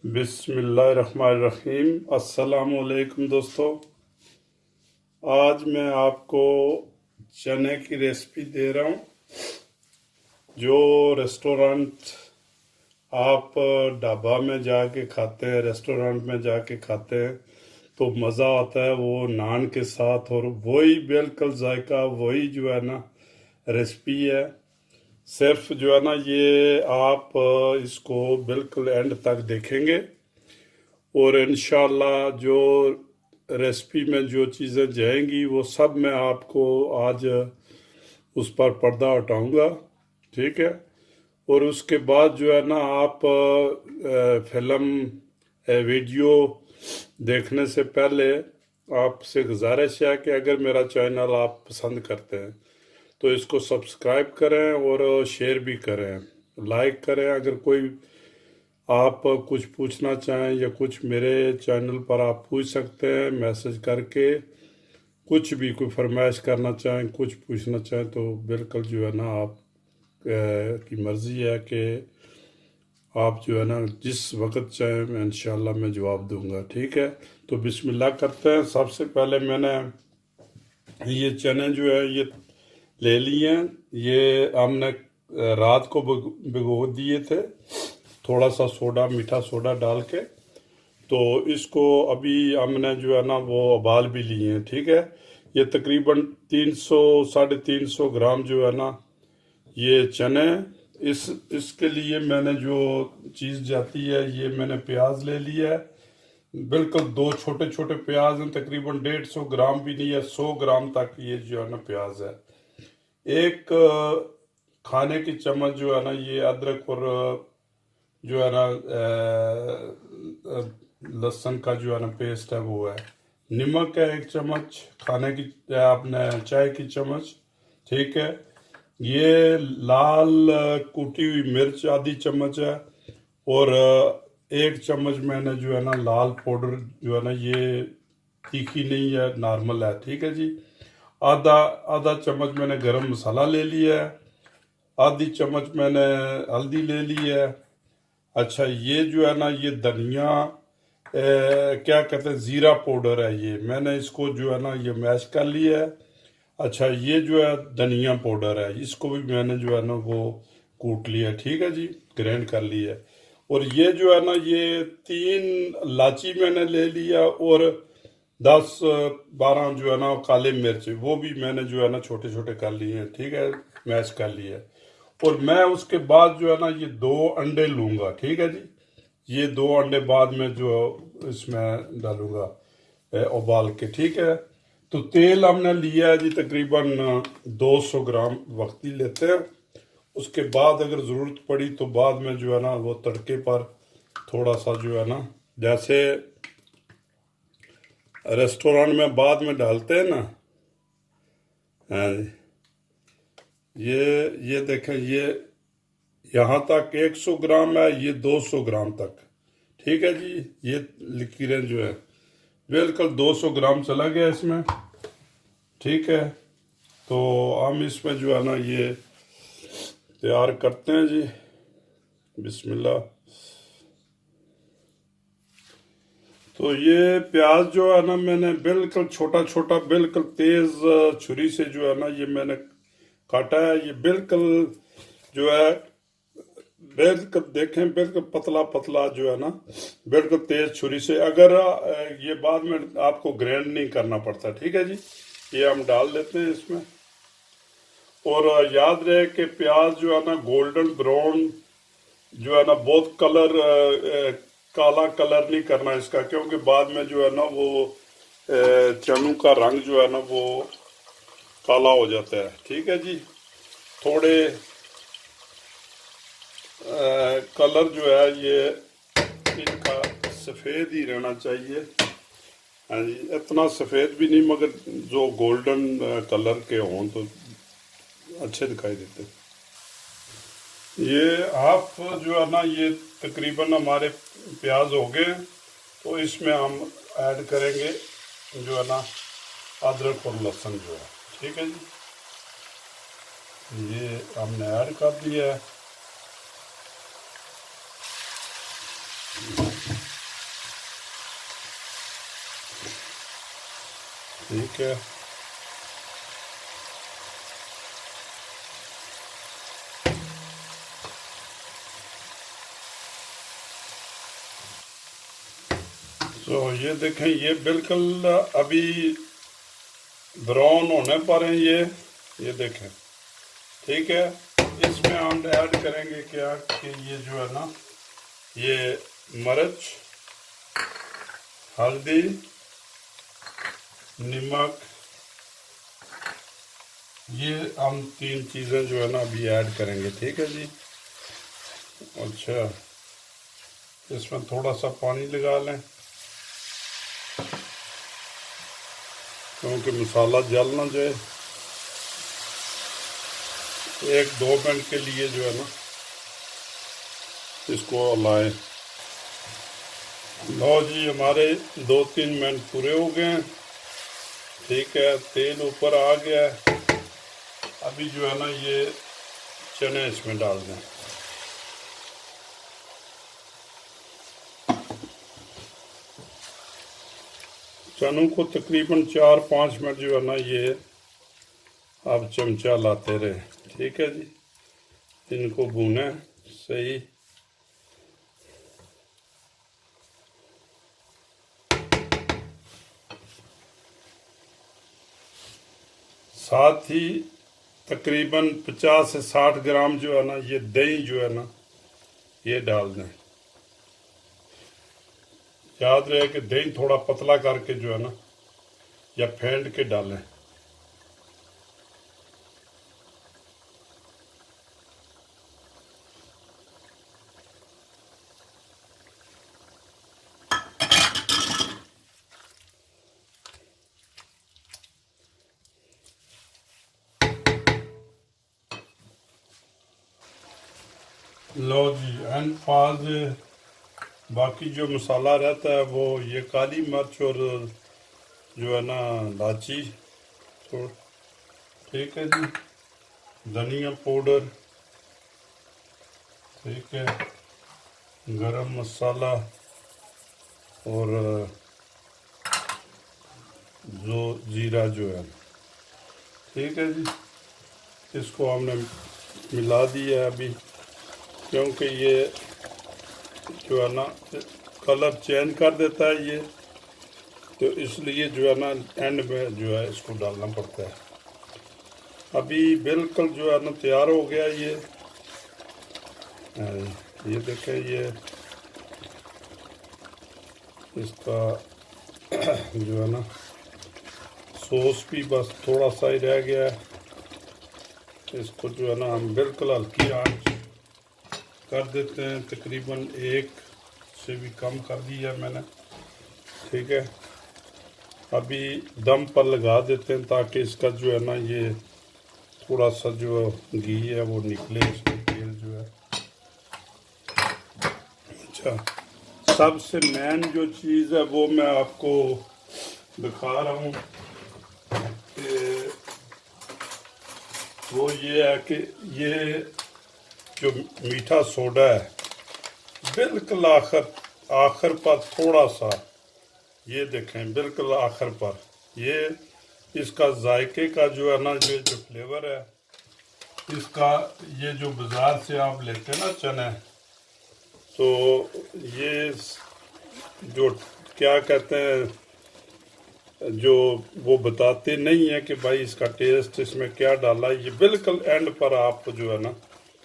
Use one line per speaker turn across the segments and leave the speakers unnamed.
बिस्मिल्लाहिर्रहमानिर्रहीम। अस्सलामुअलैकुम दोस्तों, आज मैं आपको चने की रेसिपी दे रहा हूँ। जो रेस्टोरेंट आप ढाबा में जाके खाते हैं, रेस्टोरेंट में जाके खाते हैं तो मज़ा आता है वो नान के साथ, और वही बिल्कुल जायका वही जो है ना रेसिपी है। सिर्फ जो है ना ये आप इसको बिल्कुल एंड तक देखेंगे और इंशाल्लाह जो रेसिपी में जो चीज़ें जाएंगी वो सब मैं आपको आज उस पर पर्दा हटाऊंगा, ठीक है। और उसके बाद जो है ना आप फिल्म वीडियो देखने से पहले आपसे गुजारिश है कि अगर मेरा चैनल आप पसंद करते हैं तो इसको सब्सक्राइब करें और शेयर भी करें, लाइक करें। अगर कोई आप कुछ पूछना चाहें या कुछ मेरे चैनल पर आप पूछ सकते हैं मैसेज करके, कुछ भी कोई फरमाइश करना चाहें, कुछ पूछना चाहें तो बिल्कुल जो है ना आप की मर्ज़ी है कि आप जो है ना जिस वक्त चाहें मैं इंशाल्लाह मैं जवाब दूंगा, ठीक है। तो बिस्मिल्लाह करते हैं। सबसे पहले मैंने ये चने जो है ये ले लिए हैं। ये हमने रात को भिगो दिए थे थोड़ा सा सोडा, मीठा सोडा डाल के। तो इसको अभी हमने जो है ना वो उबाल भी लिए हैं, ठीक है। ये तकरीबन 300 350 ग्राम जो है ना ये चने। इसके लिए मैंने जो चीज़ जाती है ये मैंने प्याज ले लिया है, बिल्कुल 2 छोटे छोटे प्याज हैं, तकरीबन 150 ग्राम भी नहीं है, 100 ग्राम तक ये जो है ना प्याज है। एक खाने की चम्मच जो है ना ये अदरक और जो है ना लहसुन का जो है ना पेस्ट है वो है। नमक है 1 चम्मच, खाने की आपने चाय की चम्मच, ठीक है। ये लाल कुटी हुई मिर्च आधी चम्मच है, और 1 चम्मच मैंने जो है ना लाल पाउडर जो है ना ये तीखी नहीं है, नॉर्मल है, ठीक है जी। आधा चम्मच मैंने गरम मसाला ले लिया है, आधी चम्मच मैंने हल्दी ले ली है। अच्छा, ये जो है ना ये धनिया क्या कहते हैं ज़ीरा पाउडर है, ये मैंने इसको जो है ना ये मैश कर लिया है। अच्छा, ये जो है धनिया पाउडर है, इसको भी मैंने जो है ना वो कूट लिया, ठीक है जी, ग्राइंड कर लिया है। और ये जो है ना ये 3 इलायची मैंने ले लिया, और 10-12 जो है ना काले मिर्च वो भी मैंने जो है ना छोटे छोटे कर लिए हैं, ठीक है, मैश कर लिया है। और मैं उसके बाद जो है ना ये 2 अंडे लूँगा, ठीक है जी। ये 2 अंडे बाद में जो इसमें डालूंगा उबाल के, ठीक है। तो तेल हमने लिया है जी तकरीबन 200 ग्राम वक्ती लेते हैं। उसके बाद अगर ज़रूरत पड़ी तो बाद में जो है ना वो तड़के पर थोड़ा सा जो है ना जैसे रेस्टोरेंट में बाद में डालते हैं ना, हाँ जी। ये देखें, ये यहाँ तक 100 ग्राम है, ये 200 ग्राम तक, ठीक है जी। ये लकीरें जो है बिल्कुल 200 ग्राम चला गया इसमें, ठीक है। तो हम इसमें जो है ना ये तैयार करते हैं जी, बिस्मिल्लाह। तो ये प्याज जो है ना मैंने बिल्कुल छोटा छोटा, बिल्कुल तेज छुरी से जो है ना ये मैंने काटा है। ये बिल्कुल जो है बिल्कुल देखें बिल्कुल पतला पतला जो है ना, बिल्कुल तेज छुरी से। अगर ये बाद में आपको ग्राइंड नहीं करना पड़ता, ठीक है जी। ये हम डाल देते हैं इसमें। और याद रहे कि प्याज जो है ना गोल्डन ब्राउन जो है ना, बहुत कलर काला कलर नहीं करना इसका, क्योंकि बाद में जो है ना वो चनों का रंग जो है ना वो काला हो जाता है, ठीक है जी। थोड़े कलर जो है ये इनका सफ़ेद ही रहना चाहिए, हाँ जी। इतना सफ़ेद भी नहीं मगर जो गोल्डन कलर के हों तो अच्छे दिखाई देते। ये आप जो है ना ये तकरीबन हमारे प्याज हो गए, तो इसमें हम ऐड करेंगे जो है ना अदरक और लहसुन जो है, ठीक है जी। ये हमने ऐड कर दिया है। ठीक है। तो ये देखें, ये बिल्कुल अभी ब्राउन होने पर हैं ये देखें, ठीक है। इसमें हम ऐड करेंगे क्या कि ये जो है ना, ये मिर्च, हल्दी, नमक, ये हम 3 चीज़ें जो है ना अभी ऐड करेंगे, ठीक है जी। अच्छा, इसमें थोड़ा सा पानी लगा लें क्योंकि मसाला जल ना जाए। 1-2 मिनट के लिए जो है ना इसको हलाएं। लो जी, हमारे 2-3 मिनट पूरे हो गए हैं, ठीक है। तेल ऊपर आ गया है। अभी जो है ना ये चने इसमें डाल दें। चनों को तकरीबन 4-5 मिनट जो है ना ये आप चमचा लाते रहे, ठीक है जी। इनको भूने सही। साथ ही तकरीबन 50 से 60 ग्राम जो है ना ये दही जो है ना ये डाल दें। याद रहे कि दही थोड़ा पतला करके जो है ना या फेंट के डालें। लो जी, एंड पास बाकी जो मसाला रहता है वो ये काली मिर्च और जो है ना इलायची, तो ठीक है जी। धनिया पाउडर, ठीक है। गरम मसाला और जो जीरा जो है, ठीक है जी। इसको हमने मिला दिया है अभी, क्योंकि ये जो है ना कलर चेंज कर देता है ये, तो इसलिए जो है ना एंड में जो है इसको डालना पड़ता है। अभी बिल्कुल जो है ना तैयार हो गया ये देखें, ये इसका जो है ना सॉस भी बस थोड़ा सा ही रह गया है। इसको जो है ना हम बिल्कुल हल्की आंच कर देते हैं, तकरीबन 1 से भी कम कर दिया मैंने, ठीक है। अभी दम पर लगा देते हैं ताकि इसका जो है ना ये थोड़ा सा जो घी है वो निकले, इसमें तेल जो है। अच्छा, सबसे मेन जो चीज़ है वो मैं आपको दिखा रहा हूँ कि वो ये है कि ये जो मीठा सोडा है बिल्कुल आखिर पर थोड़ा सा, ये देखें बिल्कुल आखिर पर, ये इसका जायके का जो है ना ये जो फ्लेवर है इसका, ये जो बाज़ार से आप लेते हैं ना चने, तो ये जो क्या कहते हैं, जो वो बताते नहीं है कि भाई इसका टेस्ट इसमें क्या डाला है, ये बिल्कुल एंड पर आप जो है ना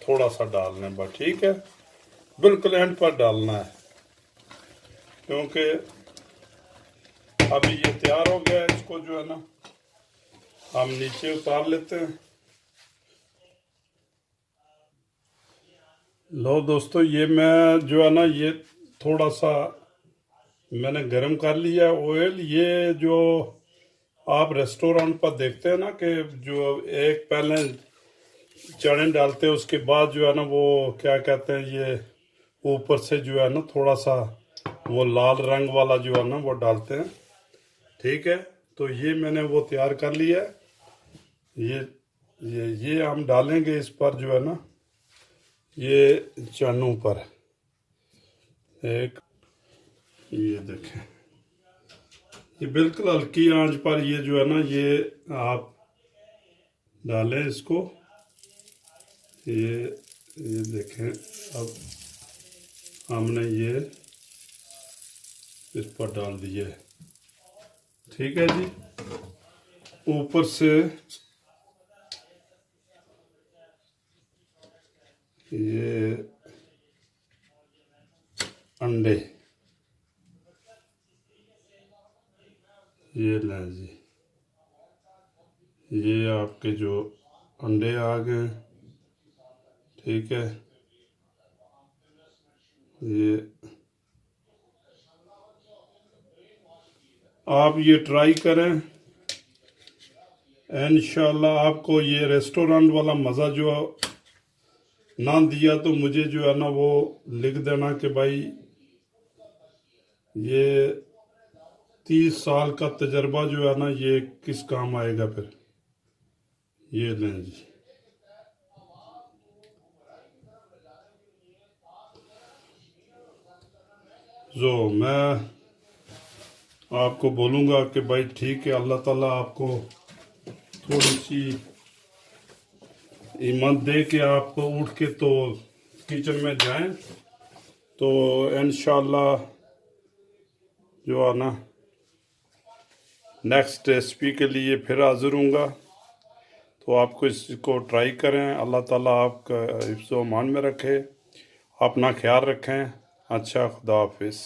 थोड़ा सा डालना है बस, ठीक है। बिल्कुल एंड पर डालना है क्योंकि अभी ये तैयार हो गया है। इसको जो है ना हम नीचे उतार लेते हैं। लो दोस्तों, ये मैं जो है ना ये थोड़ा सा मैंने गरम कर लिया ऑयल। ये जो आप रेस्टोरेंट पर देखते हैं ना कि जो एक पहले चने डालते हैं उसके बाद जो है ना वो क्या कहते हैं, ये ऊपर से जो है ना थोड़ा सा वो लाल रंग वाला जो है ना वो डालते हैं, ठीक है। तो ये मैंने वो तैयार कर लिया है। ये हम डालेंगे इस पर जो है ना ये चनों पर। एक ये देखें, ये बिल्कुल हल्की आंच पर ये जो है ना, ये आप डालें इसको। ये देखें, अब हमने ये इस पर डाल दिए। ठीक है जी। ऊपर से ये अंडे, ये लें जी, ये आपके जो अंडे आ गए। ठीक है, ये आप ये ट्राई करें, इंशाल्लाह आपको ये रेस्टोरेंट वाला मज़ा जो ना दिया तो मुझे जो है ना वो लिख देना कि भाई ये 30 साल का तजर्बा जो है ना ये किस काम आएगा फिर। ये लें जी। जो मैं आपको बोलूँगा कि भाई ठीक है, अल्लाह ताला आपको थोड़ी सी हिम्मत दे के आप उठ के तो किचन में जाएं, तो इंशाल्लाह जो है ना नेक्स्ट रेसिपी के लिए फिर हाजिर हूँगा। तो आपको इसको ट्राई करें। अल्लाह ताला आपका हिफ्ज़-ओ-अमान में रखे, अपना ख्याल रखें। अच्छा, खुदा हाफिज़।